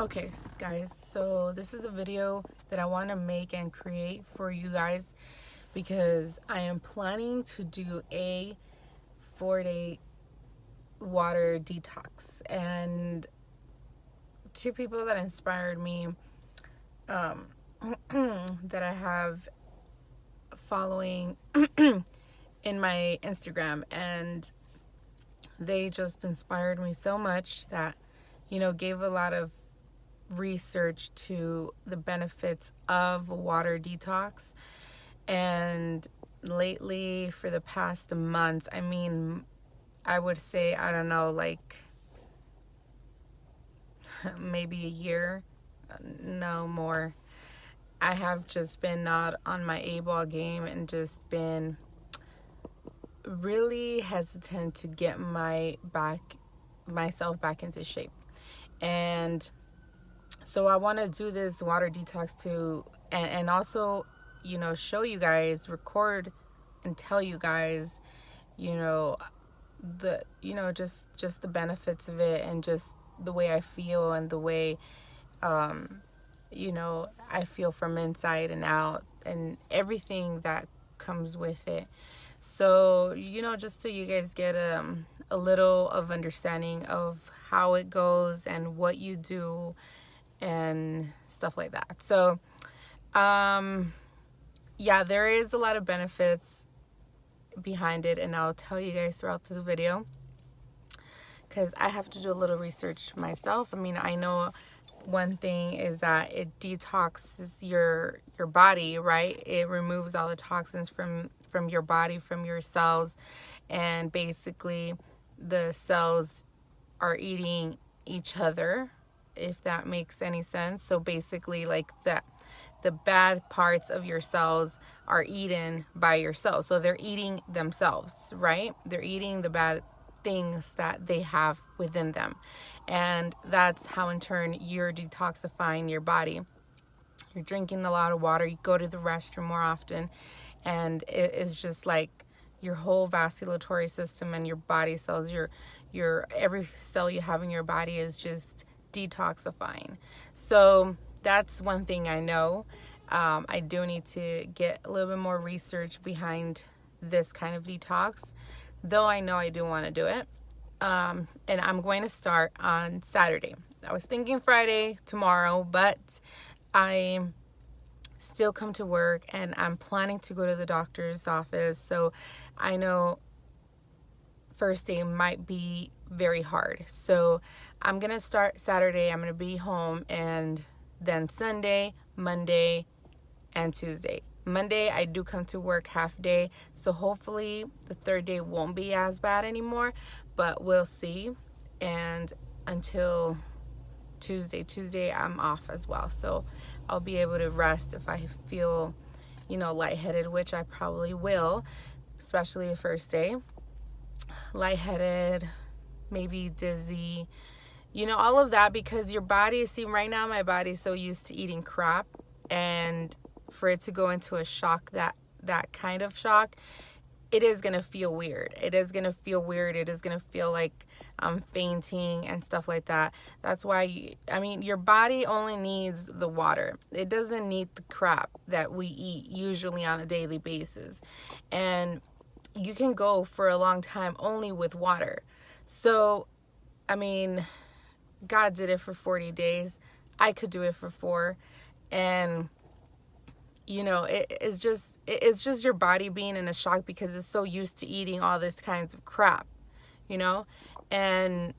Okay, guys, so this is a video that I want to make and create for you guys because I am planning to do a 4-day water detox. And two people that inspired me um, that I have following in my Instagram, and they just inspired me so much that, gave a lot of research to the benefits of water detox. And lately, for the past month, I would say, I don't know, like maybe a year, no more, I have just been not on my A-ball game and just been really hesitant to get myself back into shape. And so I want to do this water detox to and also, show you guys, record and tell you guys, you know, just the benefits of it, and just the way I feel, and the way I feel from inside and out, and everything that comes with it. So, just so you guys get a little of understanding of how it goes and what you do and stuff like that. So, yeah, there is a lot of benefits behind it, and I'll tell you guys throughout this video because I have to do a little research myself. I know one thing is that it detoxes your body, right? It removes all the toxins from your body, from your cells, and basically the cells are eating each other, if that makes any sense. So basically, like, the bad parts of your cells are eaten by your cells. So they're eating themselves, right? They're eating the bad things that they have within them. And that's how in turn you're detoxifying your body. You're drinking a lot of water, you go to the restroom more often, and it is just like your whole vasculatory system and your body cells, your every cell you have in your body is just detoxifying. So that's one thing I know. I do need to get a little bit more research behind this kind of detox, though I know I do want to do it. And I'm going to start on Saturday. I was thinking Friday, tomorrow, but I still come to work and I'm planning to go to the doctor's office. So I know first day might be very hard. So I'm going to start Saturday. I'm going to be home, and then Sunday, Monday, and Tuesday. Monday, I do come to work half day, so hopefully the third day won't be as bad anymore, but we'll see. And until Tuesday, I'm off as well, so I'll be able to rest if I feel, lightheaded, which I probably will, especially the first day. Lightheaded, maybe dizzy, all of that, because your body, see, right now my body's so used to eating crap, and for it to go into a shock, that kind of shock, it is going to feel weird. It is going to feel weird. It is going to feel like I'm fainting and stuff like that. That's why, your body only needs the water. It doesn't need the crap that we eat usually on a daily basis. And you can go for a long time only with water. So, God did it for 40 days. I could do it for 4. And it's just your body being in a shock because it's so used to eating all this kinds of crap, and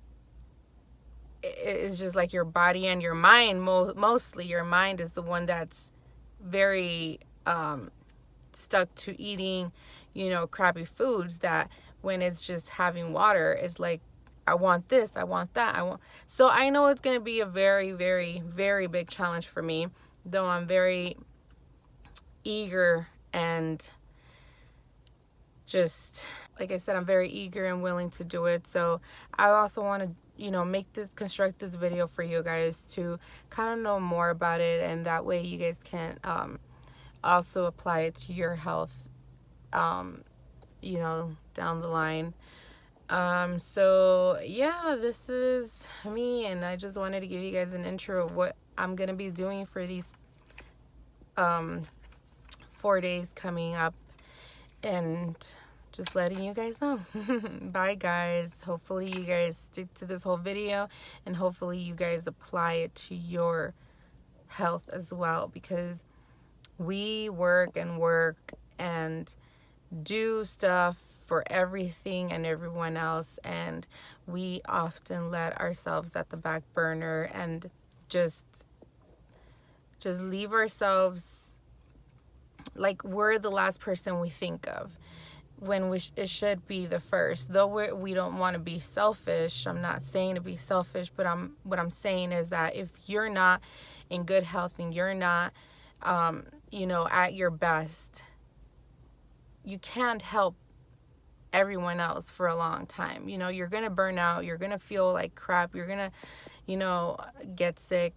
it's just like your body and your mind, mostly your mind is the one that's very stuck to eating, crappy foods, that when it's just having water, it's like, I want this, I want that, so I know it's going to be a very, very, very big challenge for me, though I'm very eager, and just like I said, I'm very eager and willing to do it. So I also want to construct this video for you guys to kind of know more about it, and that way you guys can also apply it to your health down the line. So yeah, this is me, and I just wanted to give you guys an intro of what I'm gonna be doing for these 4 days coming up, and just letting you guys know. Bye guys. Hopefully you guys stick to this whole video, and hopefully you guys apply it to your health as well, because we work and do stuff for everything and everyone else, and we often let ourselves at the back burner and just leave ourselves like we're the last person we think of, when it should be the first. Though we don't want to be selfish. I'm not saying to be selfish, but what I'm saying is that if you're not in good health and you're not at your best, you can't help everyone else for a long time. You're gonna burn out, you're gonna feel like crap, you're gonna get sick.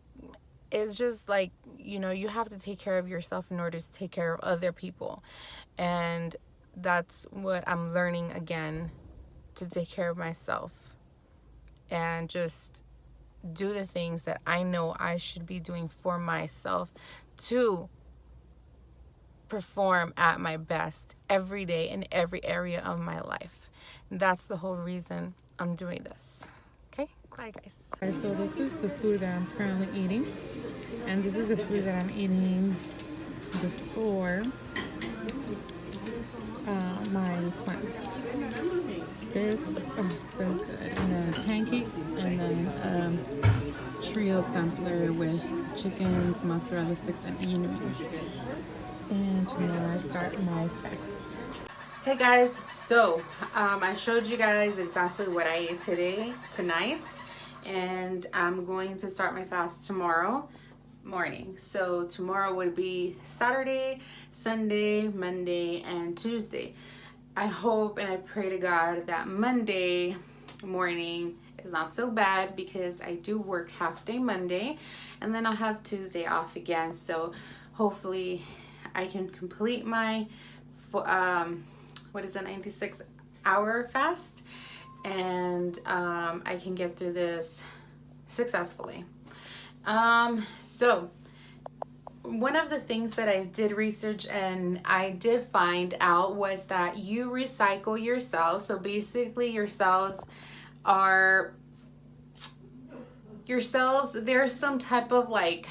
It's just like, you have to take care of yourself in order to take care of other people. And that's what I'm learning again, to take care of myself and just do the things that I know I should be doing for myself to perform at my best every day in every area of my life. And that's the whole reason I'm doing this. Okay, bye guys. Alright, so this is the food that I'm currently eating, and this is the food that I'm eating before my cleanse. This is so good. And then pancakes, and then trio sampler with chickens, mozzarella sticks, and onion rings. And tomorrow I start my fast. Hey guys, so I showed you guys exactly what I ate tonight, and I'm going to start my fast tomorrow morning. So tomorrow would be Saturday, Sunday, Monday, and Tuesday. I hope and I pray to God that Monday morning is not so bad, because I do work half day Monday, and then I'll have Tuesday off again. So hopefully I can complete my 96-hour fast, and I can get through this successfully. So one of the things that I did research and I did find out was that you recycle your cells. So basically your cells, there's some type of like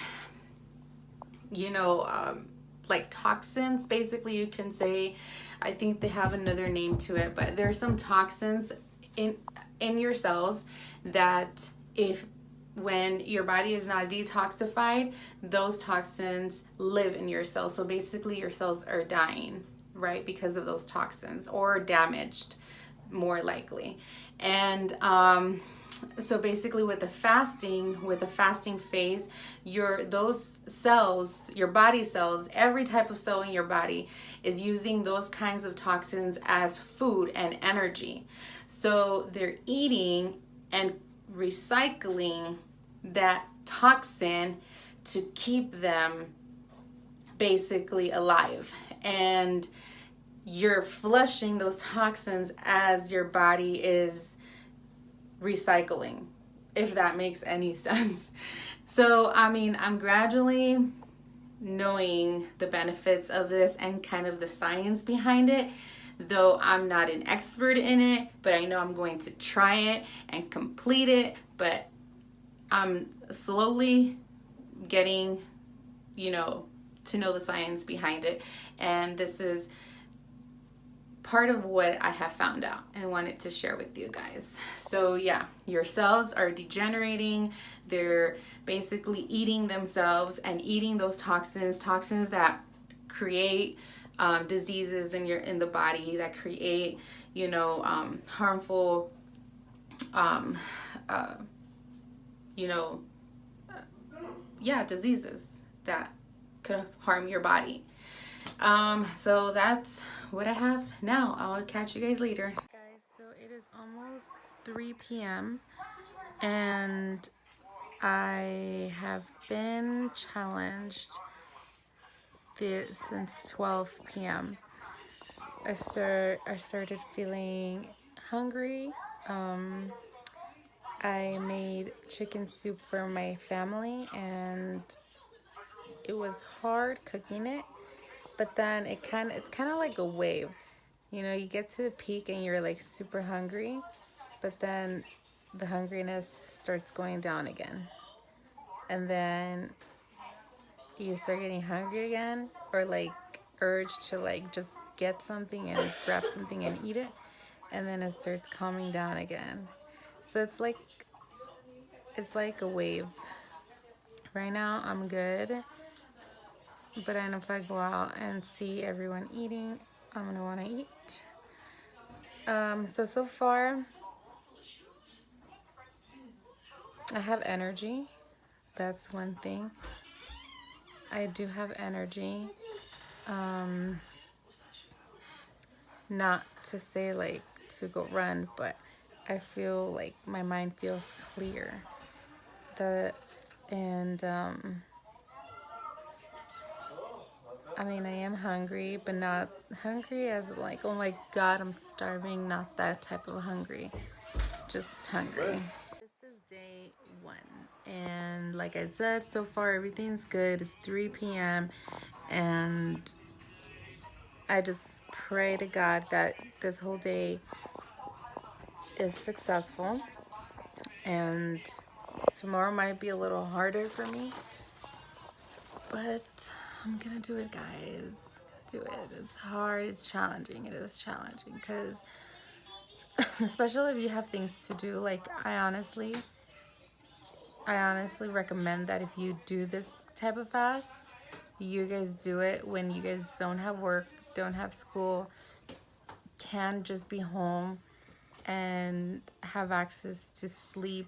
toxins, basically, you can say. I think they have another name to it, but there's some toxins in your cells that when your body is not detoxified, those toxins live in your cells. So basically your cells are dying, right, because of those toxins, or damaged, more likely. And so basically with the fasting phase, those cells, your body cells, every type of cell in your body is using those kinds of toxins as food and energy. So they're eating and recycling that toxin to keep them basically alive. And you're flushing those toxins as your body is recycling, if that makes any sense. So I'm gradually knowing the benefits of this and kind of the science behind it, though I'm not an expert in it, but I know I'm going to try it and complete it. But I'm slowly getting to know the science behind it, and this is part of what I have found out and wanted to share with you guys. So yeah, your cells are degenerating. They're basically eating themselves and eating those toxins that create diseases in the body, that create harmful diseases that could harm your body. So that's what I have now. I'll catch you guys later. Guys, so it is almost 3 p.m. and I have been challenged since 12 p.m. I started feeling hungry I made chicken soup for my family, and it was hard cooking it, but then it's kind of like a wave. You know, you get to the peak and you're like super hungry, but then the hungriness starts going down again. And then you start getting hungry again, or like urge to like just get something and grab something and eat it, and then it starts calming down again. So it's like a wave. Right now I'm good, but I know if I go out and see everyone eating, I'm gonna want to eat. So far I have energy. That's one thing. I do have energy. Not to say like to go run, but I feel like my mind feels clear. The and I mean, I am hungry, but not hungry as like, oh my god, I'm starving. Not that type of hungry. Just hungry. This is day 1, and like I said, so far everything's good. It's 3 p.m. and I just pray to God that this whole day is successful, and tomorrow might be a little harder for me, but I'm gonna do it, guys. Do it. It's hard, it's challenging. It is challenging because especially if you have things to do. Like I honestly recommend that if you do this type of fast, you guys do it when you guys don't have work, don't have school, can just be home and have access to sleep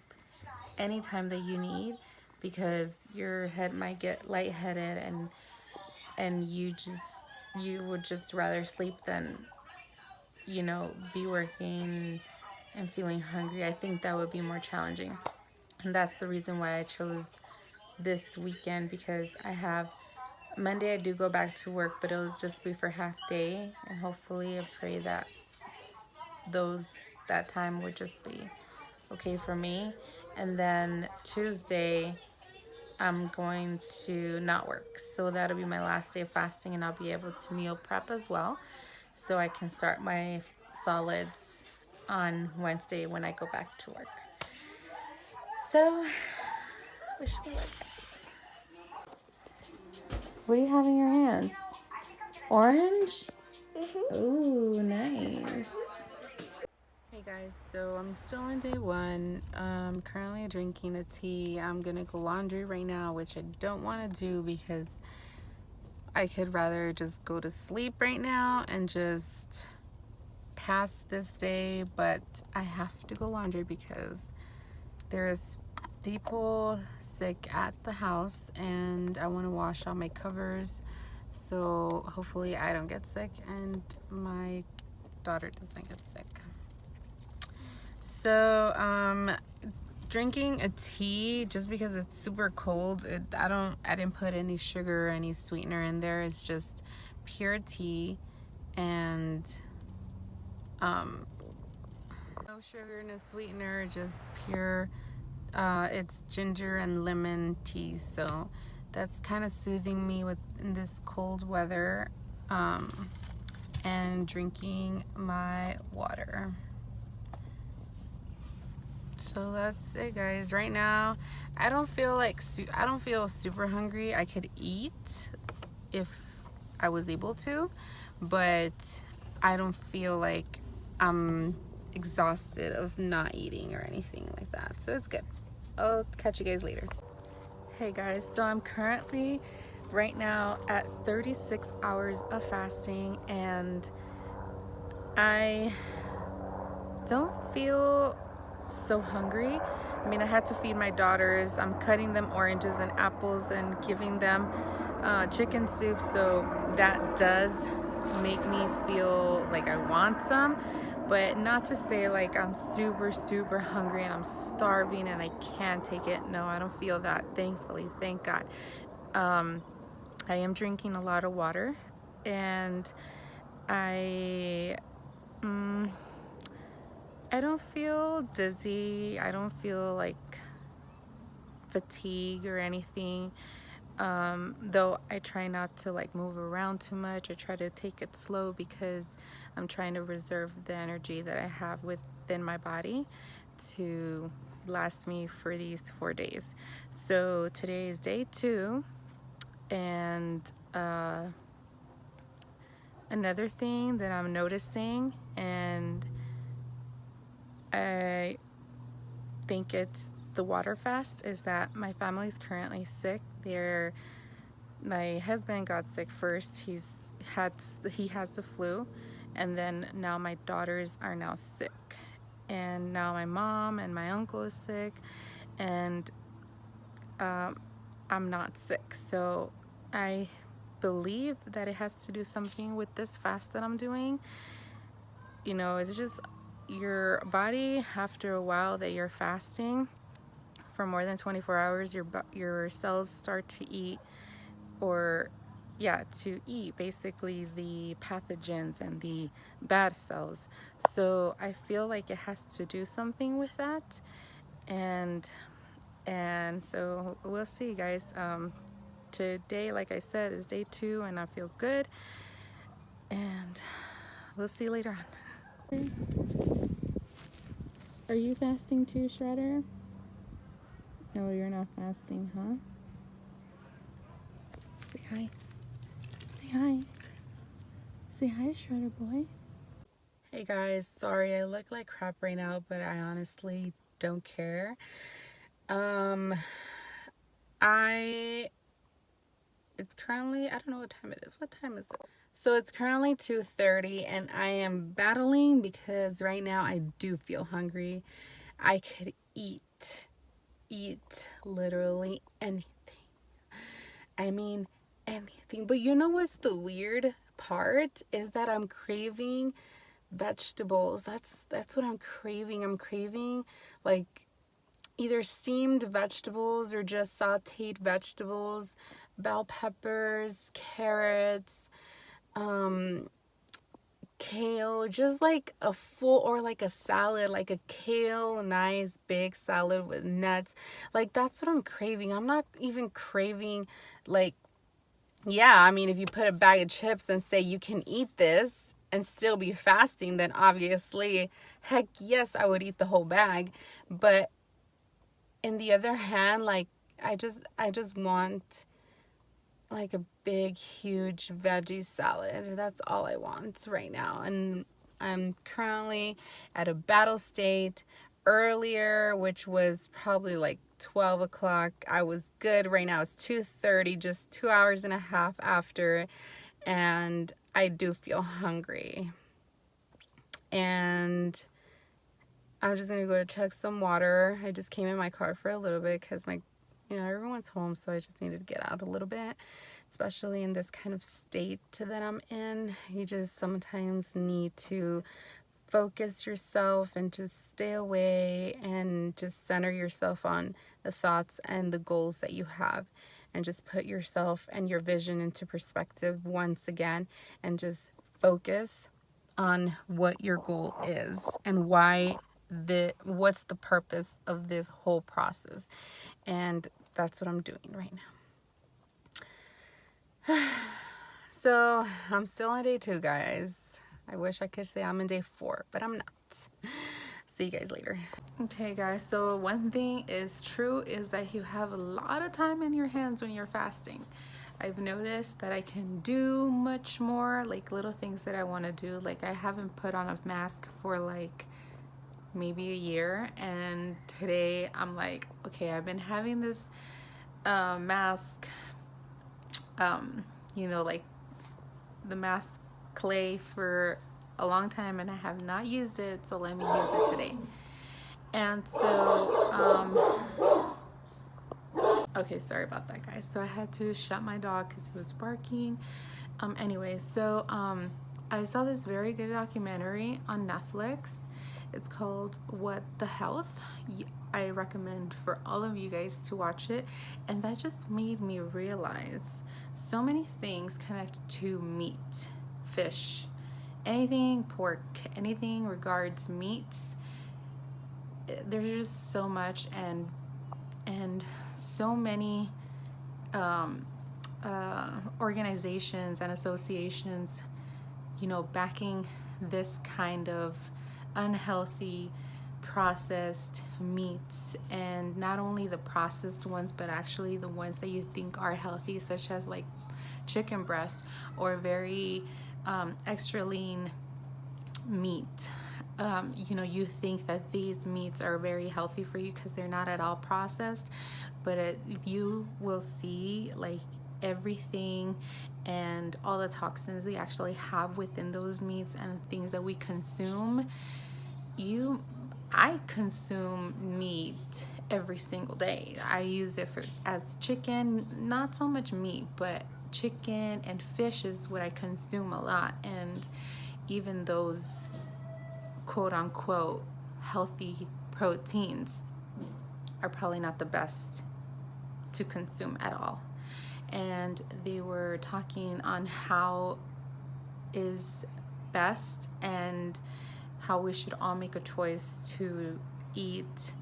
anytime that you need, because your head might get lightheaded and you would just rather sleep than, you know, be working and feeling hungry. I think that would be more challenging. And that's the reason why I chose this weekend, because I have Monday I do go back to work, but it'll just be for half day, and hopefully I pray that that time would just be okay for me. And then Tuesday I'm going to not work, so that'll be my last day of fasting, and I'll be able to meal prep as well, so I can start my solids on Wednesday when I go back to work. So wish me luck, guys. What do you have in your hands? Orange? Ooh, nice. Hey guys, so I'm still on day 1. Currently drinking a tea. I'm gonna go laundry right now, which I don't want to do because I could rather just go to sleep right now and just pass this day, but I have to go laundry because there's people sick at the house and I want to wash all my covers, so hopefully I don't get sick and my daughter doesn't get sick. So drinking a tea just because it's super cold. I didn't put any sugar or any sweetener in there. It's just pure tea, and no sugar, no sweetener, just pure. It's ginger and lemon tea, so that's kind of soothing me in this cold weather. And drinking my water. So that's it, guys. Right now I don't feel super hungry. I could eat if I was able to, but I don't feel like I'm exhausted of not eating or anything like that, so it's good. I'll catch you guys later. Hey guys, so I'm currently right now at 36 hours of fasting, and I don't feel so hungry. I mean, I had to feed my daughters. I'm cutting them oranges and apples and giving them chicken soup, so that does make me feel like I want some, but not to say like I'm super hungry and I'm starving and I can't take it. No, I don't feel that, thankfully, thank God. I am drinking a lot of water, and I I don't feel dizzy. I don't feel like fatigue or anything. Though I try not to like move around too much. I try to take it slow because I'm trying to reserve the energy that I have within my body to last me for these 4 days. So today is day 2, and another thing that I'm noticing, and I think it's the water fast, is that my family's currently sick. My husband got sick first. He has the flu, and then now my daughters are now sick, and now my mom and my uncle is sick, and I'm not sick. So I believe that it has to do something with this fast that I'm doing. You know, it's just your body, after a while that you're fasting for more than 24 hours, your cells start to eat, or to eat basically the pathogens and the bad cells. So I feel like it has to do something with that, and so we'll see, guys. Today, like I said, is day 2, and I feel good, and we'll see you later on. Are you fasting too, Shredder? No, you're not fasting, huh? Say hi. Say hi. Say hi, Shredder boy. Hey guys, sorry I look like crap right now, but I honestly don't care. It's currently, I don't know what time it is. What time is it? So it's currently 2:30, and I am battling because right now I do feel hungry. I could eat literally anything. I mean, anything. But you know what's the weird part is that I'm craving vegetables. That's what I'm craving. I'm craving like either steamed vegetables or just sauteed vegetables, bell peppers, carrots, kale, just like a full, or like a salad, like a kale, nice big salad with nuts. Like that's what I'm craving. I'm not even craving like, yeah, I mean, if you put a bag of chips and say you can eat this and still be fasting, then obviously, heck yes, I would eat the whole bag. But in the other hand, like I just want like a big huge veggie salad. That's all I want right now. And I'm currently at a battle state. Earlier, which was probably like 12 o'clock, I was good. Right now it's 2:30, just 2 hours and a half after, and I do feel hungry. And I'm just gonna go check some water. I just came in my car for a little bit because everyone's home, so I just needed to get out a little bit, especially in this kind of state that I'm in. You just sometimes need to focus yourself and just stay away and just center yourself on the thoughts and the goals that you have, and just put yourself and your vision into perspective once again, and just focus on what your goal is and what's the purpose of this whole process. And that's what I'm doing right now. So I'm still on day 2, guys. I wish I could say I'm in day 4, but I'm not. See you guys later. Okay guys, so one thing is true is that you have a lot of time in your hands when you're fasting. I've noticed that I can do much more, like little things that I want to do. Like I haven't put on a mask for like maybe a year, and today I'm like, okay, I've been having this mask, like the mask clay for a long time, and I have not used it, so let me use it today. And so okay, sorry about that, guys. So I had to shut my dog because he was barking. Anyway, so I saw this very good documentary on Netflix. It's called What the Health. I recommend for all of you guys to watch it. And that just made me realize so many things connect to meat, fish, anything pork, anything regards meats there's just so much and so many organizations and associations, you know, backing this kind of unhealthy processed meats, and not only the processed ones but actually the ones that you think are healthy, such as like chicken breast or very extra lean meat. You know, you think that these meats are very healthy for you because they're not at all processed, but you will see like everything and all the toxins they actually have within those meats and things that we consume. I consume meat every single day. I use it as chicken, not so much meat, but chicken and fish is what I consume a lot. And even those quote unquote healthy proteins are probably not the best to consume at all. And they were talking on how is best and how we should all make a choice to eat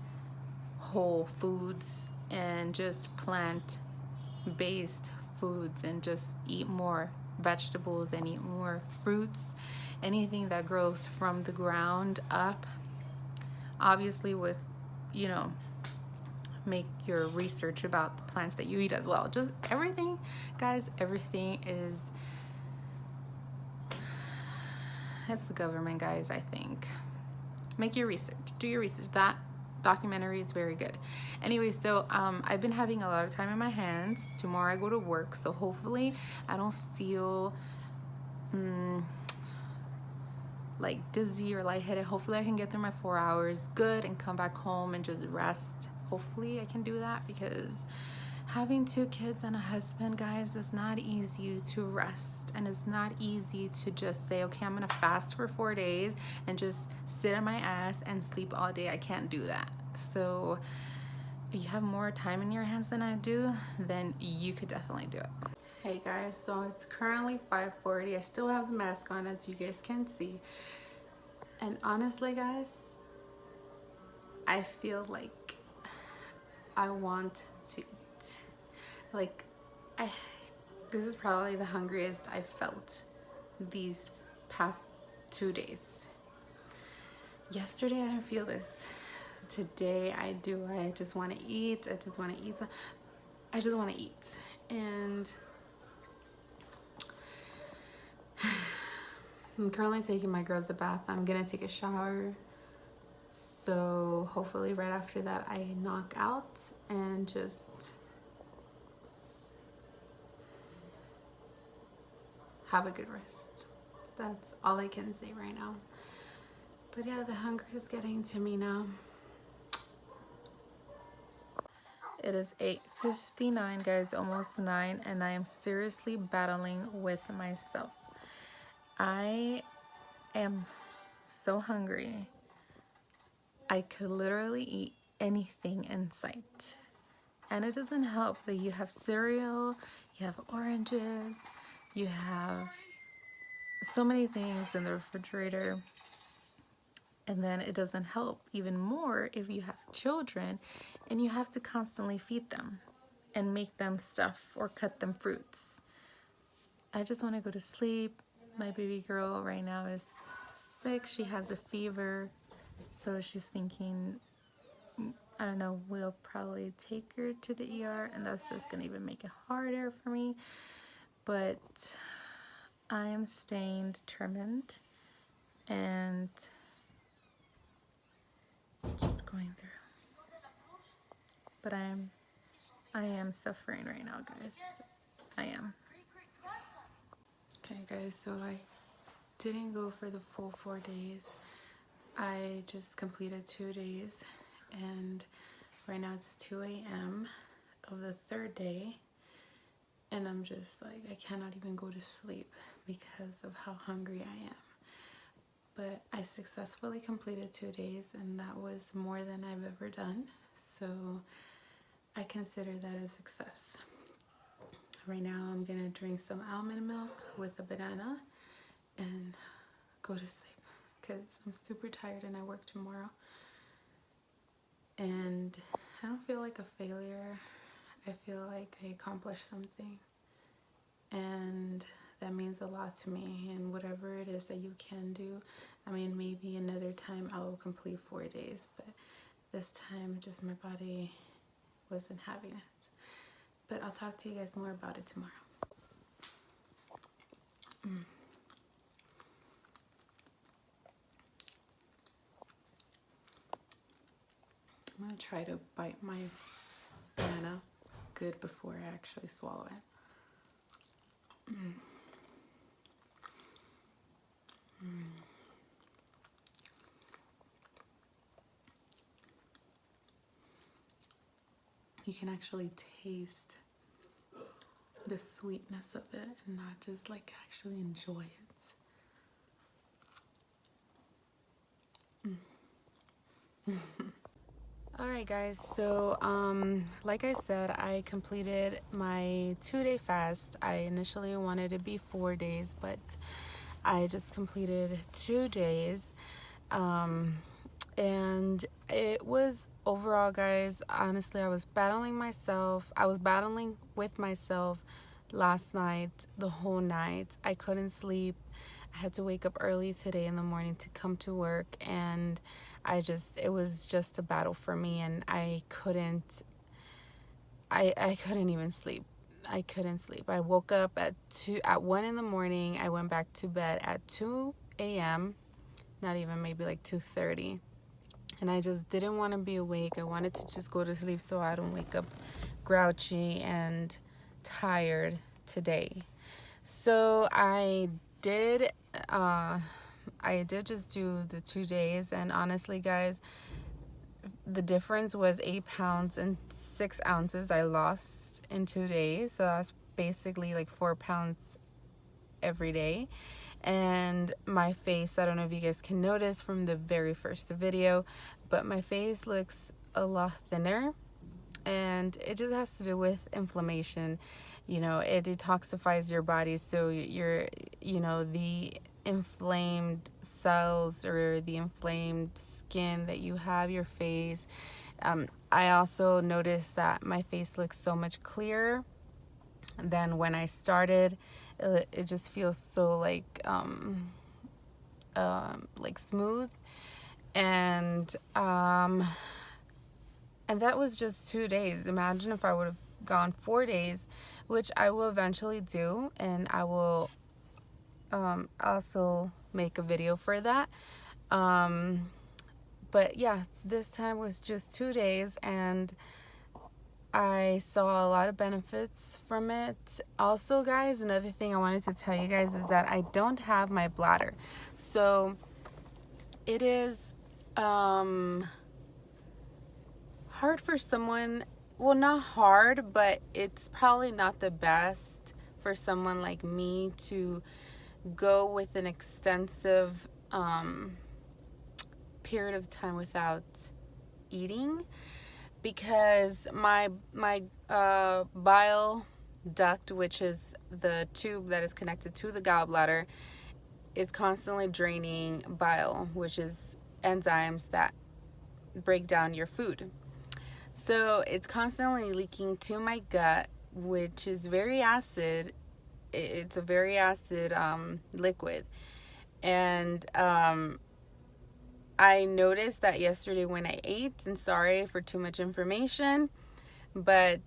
whole foods and just plant-based foods, and just eat more vegetables and eat more fruits, anything that grows from the ground up. Obviously with, you know, make your research about the plants that you eat as well. Just everything, guys, everything is, it's the government, guys. I think make your research, do your research. That documentary is very good. Anyways, so I've been having a lot of time in my hands. Tomorrow I go to work, so hopefully I don't feel like dizzy or lightheaded. Hopefully I can get through my 4 hours good and come back home and just rest. Hopefully I can do that, because having 2 kids and a husband, guys, is not easy to rest, and it's not easy to just say, okay, I'm gonna fast for 4 days and just sit on my ass and sleep all day. I can't do that. So if you have more time in your hands than I do, then you could definitely do it. Hey guys, so it's currently 5:40. I still have the mask on, as you guys can see, and honestly, guys, I feel like I want to eat. Like, this is probably the hungriest I've felt these past 2 days. Yesterday I didn't feel this. Today I do. I just want to eat. I just want to eat. I just want to eat. And I'm currently taking my girls a bath. I'm gonna take a shower. So hopefully right after that I knock out and just have a good rest. That's all I can say right now. But yeah, the hunger is getting to me now. It is 8:59, guys, almost 9, and I am seriously battling with myself. I am so hungry. I could literally eat anything in sight. And it doesn't help that you have cereal, you have oranges, you have so many things in the refrigerator. And then it doesn't help even more if you have children and you have to constantly feed them and make them stuff or cut them fruits. I just want to go to sleep. My baby girl right now is sick. She has a fever. So she's thinking, I don't know, we'll probably take her to the ER, and that's just going to even make it harder for me. But I am staying determined and just going through. But I am suffering right now, guys. I am. Okay, guys, so I didn't go for the full 4 days. I just completed 2 days, and right now it's 2 a.m. of the 3rd day, and I'm just like, I cannot even go to sleep because of how hungry I am. But I successfully completed 2 days, and that was more than I've ever done, so I consider that a success. Right now I'm gonna drink some almond milk with a banana and go to sleep because I'm super tired and I work tomorrow. And I don't feel like a failure. I feel like I accomplished something, and that means a lot to me. And whatever it is that you can do, I mean, maybe another time I will complete 4 days, but this time just my body wasn't having it. But I'll talk to you guys more about it tomorrow. I'm gonna try to bite my banana good before I actually swallow it. You can actually taste the sweetness of it and not just like actually enjoy it. Alright guys, so like I said, I completed my 2-day fast. I initially wanted to be 4 days, but I just completed 2 days. And it was overall, guys, honestly, I was battling with myself last night, the whole night. I couldn't sleep. I had to wake up early today in the morning to come to work, and it was just a battle for me, and I couldn't even sleep. I couldn't sleep. I woke up at 1 in the morning. I went back to bed at 2 a.m., not even, maybe like 2:30. And I just didn't want to be awake. I wanted to just go to sleep so I don't wake up grouchy and tired today. So I did just do the 2 days, and honestly guys, the difference was 8 pounds and 6 ounces I lost in 2 days. So that's basically like 4 pounds every day. And my face, I don't know if you guys can notice from the very first video, but my face looks a lot thinner, and it just has to do with inflammation. You know, it detoxifies your body, so the inflamed cells or the inflamed skin that you have, your face. I also noticed that my face looks so much clearer than when I started. It just feels so like smooth, and that was just 2 days. Imagine if I would have gone 4 days, which I will eventually do, and I will also make a video for that. But yeah, this time was just 2 days, and I saw a lot of benefits from it. Also, guys, another thing I wanted to tell you guys is that I don't have my bladder. So it is hard for someone, well, not hard, but it's probably not the best for someone like me to go with an extensive period of time without eating, because my bile duct, which is the tube that is connected to the gallbladder, is constantly draining bile, which is enzymes that break down your food. So it's constantly leaking to my gut, which is very acid. It's a very acid liquid. And I noticed that yesterday when I ate, and sorry for too much information, but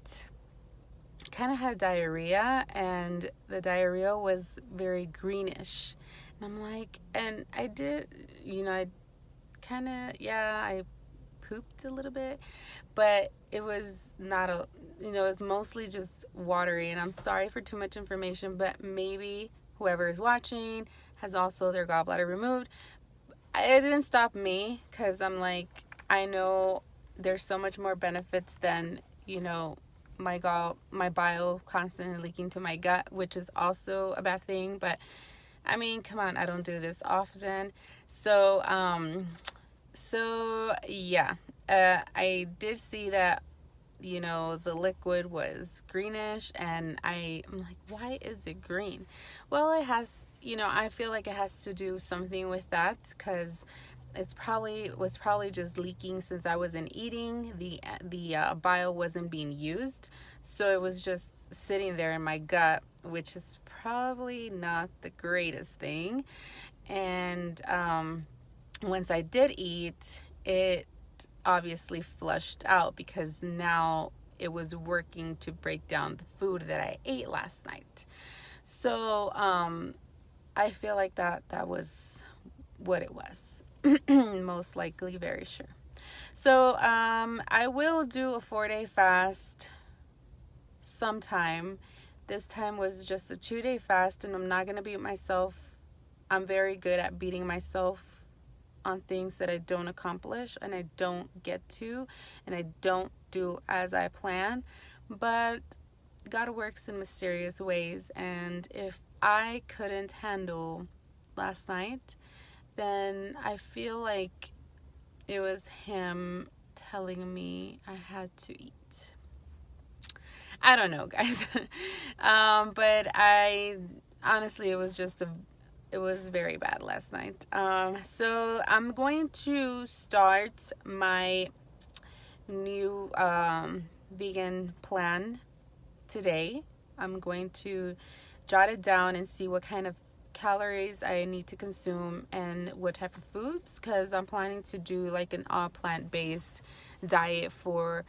kind of had diarrhea, and the diarrhea was very greenish. And I'm like, and I did, I kind of, I pooped a little bit, but it was not it was mostly just watery. And I'm sorry for too much information, but maybe whoever is watching has also their gallbladder removed. It didn't stop me, because I'm like, I know there's so much more benefits than, my bile constantly leaking to my gut, which is also a bad thing. But I mean, come on, I don't do this often. So yeah, I did see that, the liquid was greenish, and I'm like, why is it green? Well, it has, I feel like it has to do something with that, because was probably just leaking since I wasn't eating. The bile wasn't being used, so it was just sitting there in my gut, which is probably not the greatest thing. And once I did eat, it obviously flushed out because now it was working to break down the food that I ate last night. So I feel like that was what it was. Most likely, very sure. So I will do a 4-day fast sometime. This time was just a 2-day fast, and I'm not gonna beat myself. I'm very good at beating myself on things that I don't accomplish and I don't get to and I don't do as I plan. But God works in mysterious ways, and if I couldn't handle last night, then I feel like it was Him telling me I had to eat. I don't know, guys. But I honestly, it was very bad last night. So I'm going to start my new vegan plan today. I'm going to jot it down and see what kind of calories I need to consume and what type of foods, because I'm planning to do like an all plant-based diet for,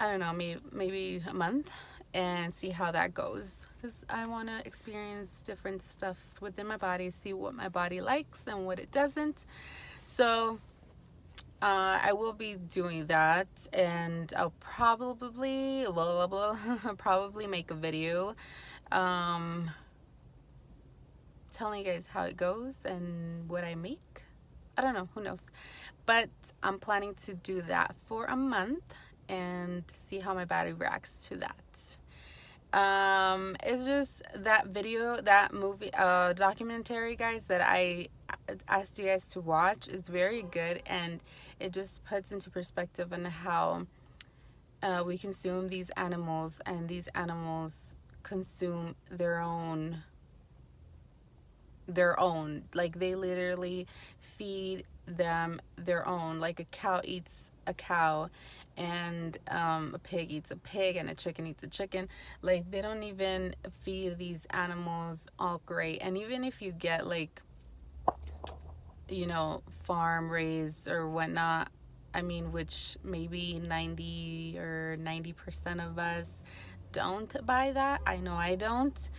I don't know, maybe a month, and see how that goes, because I want to experience different stuff within my body, see what my body likes and what it doesn't. So I will be doing that, and I'll probably probably make a video telling you guys how it goes and what I make. I don't know, who knows, but I'm planning to do that for a month and see how my body reacts to that. It's just that video, that movie, documentary, guys, that I asked you guys to watch is very good, and it just puts into perspective on how we consume these animals, and these animals consume their own, like they literally feed them their own. Like a cow eats a cow, and a pig eats a pig, and a chicken eats a chicken. Like they don't even feed these animals all great. And even if you get like, you know, farm raised or whatnot, I mean, which maybe 90% of us don't buy that. I know I don't.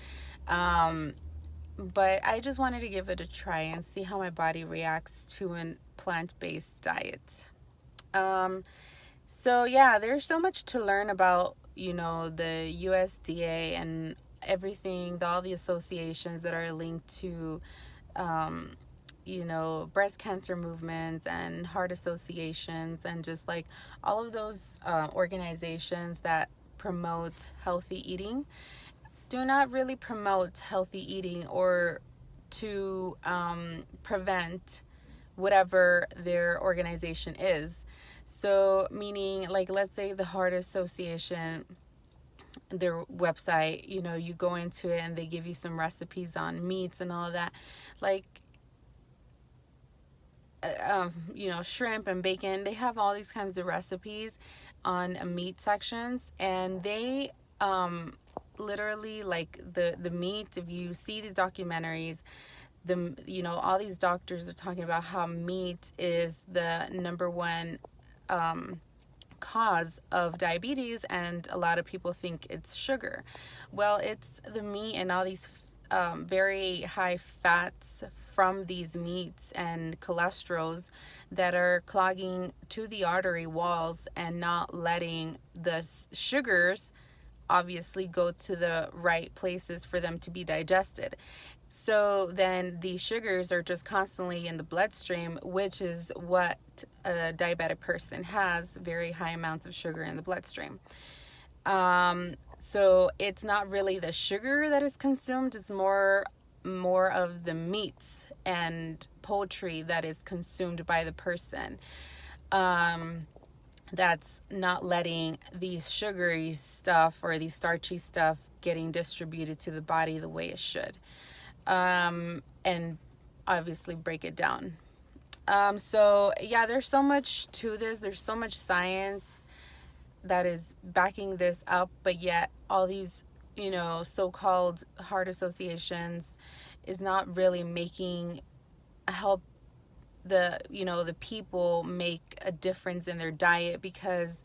But I just wanted to give it a try and see how my body reacts to a plant-based diet. So yeah, there's so much to learn about, you know, the USDA and everything, all the associations that are linked to, you know, breast cancer movements and heart associations, and just like all of those organizations that promote healthy eating do not really promote healthy eating or to prevent whatever their organization is. So meaning, like, let's say the Heart Association, their website, you know, you go into it and they give you some recipes on meats and all that, like you know, shrimp and bacon. They have all these kinds of recipes on meat sections, and they literally, like the meat, if you see these documentaries, you know, all these doctors are talking about how meat is the number one cause of diabetes, and a lot of people think it's sugar. Well, it's the meat and all these very high fats from these meats and cholesterols that are clogging to the artery walls and not letting the sugars obviously go to the right places for them to be digested. So then these sugars are just constantly in the bloodstream, which is what a diabetic person has, very high amounts of sugar in the bloodstream. So it's not really the sugar that is consumed, it's more of the meats and poultry that is consumed by the person. That's not letting these sugary stuff or these starchy stuff getting distributed to the body the way it should. And obviously break it down. So yeah, there's so much to this. There's so much science that is backing this up, but yet all these, so-called heart associations is not really making help the people make a difference in their diet. Because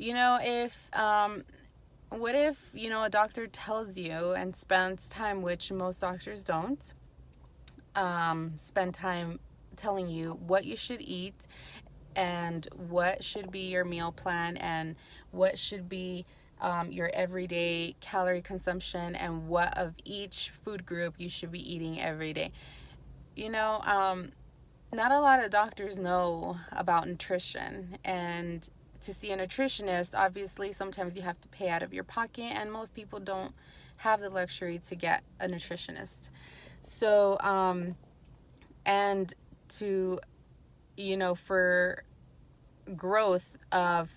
if what if a doctor tells you and spends time, which most doctors don't, spend time telling you what you should eat and what should be your meal plan and what should be your everyday calorie consumption and what of each food group you should be eating every day. You know, um, Not a lot of doctors know about nutrition, and to see a nutritionist, obviously sometimes you have to pay out of your pocket, and most people don't have the luxury to get a nutritionist. So and to for growth of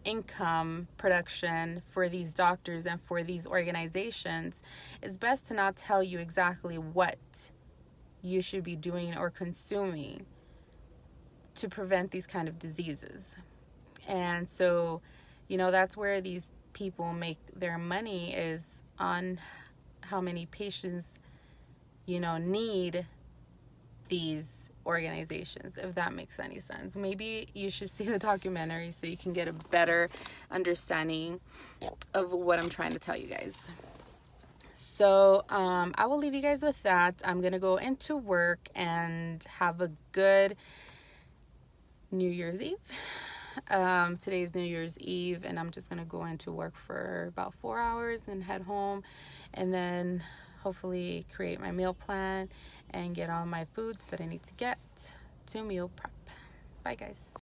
income production for these doctors and for these organizations, it's best to not tell you exactly what you should be doing or consuming to prevent these kind of diseases. And so, that's where these people make their money, is on how many patients, need these organizations, if that makes any sense. Maybe you should see the documentary so you can get a better understanding of what I'm trying to tell you guys. So I will leave you guys with that. I'm going to go into work and have a good New Year's Eve. Today's New Year's Eve, and I'm just going to go into work for about 4 hours and head home, and then hopefully create my meal plan and get all my foods that I need to get to meal prep. Bye, guys.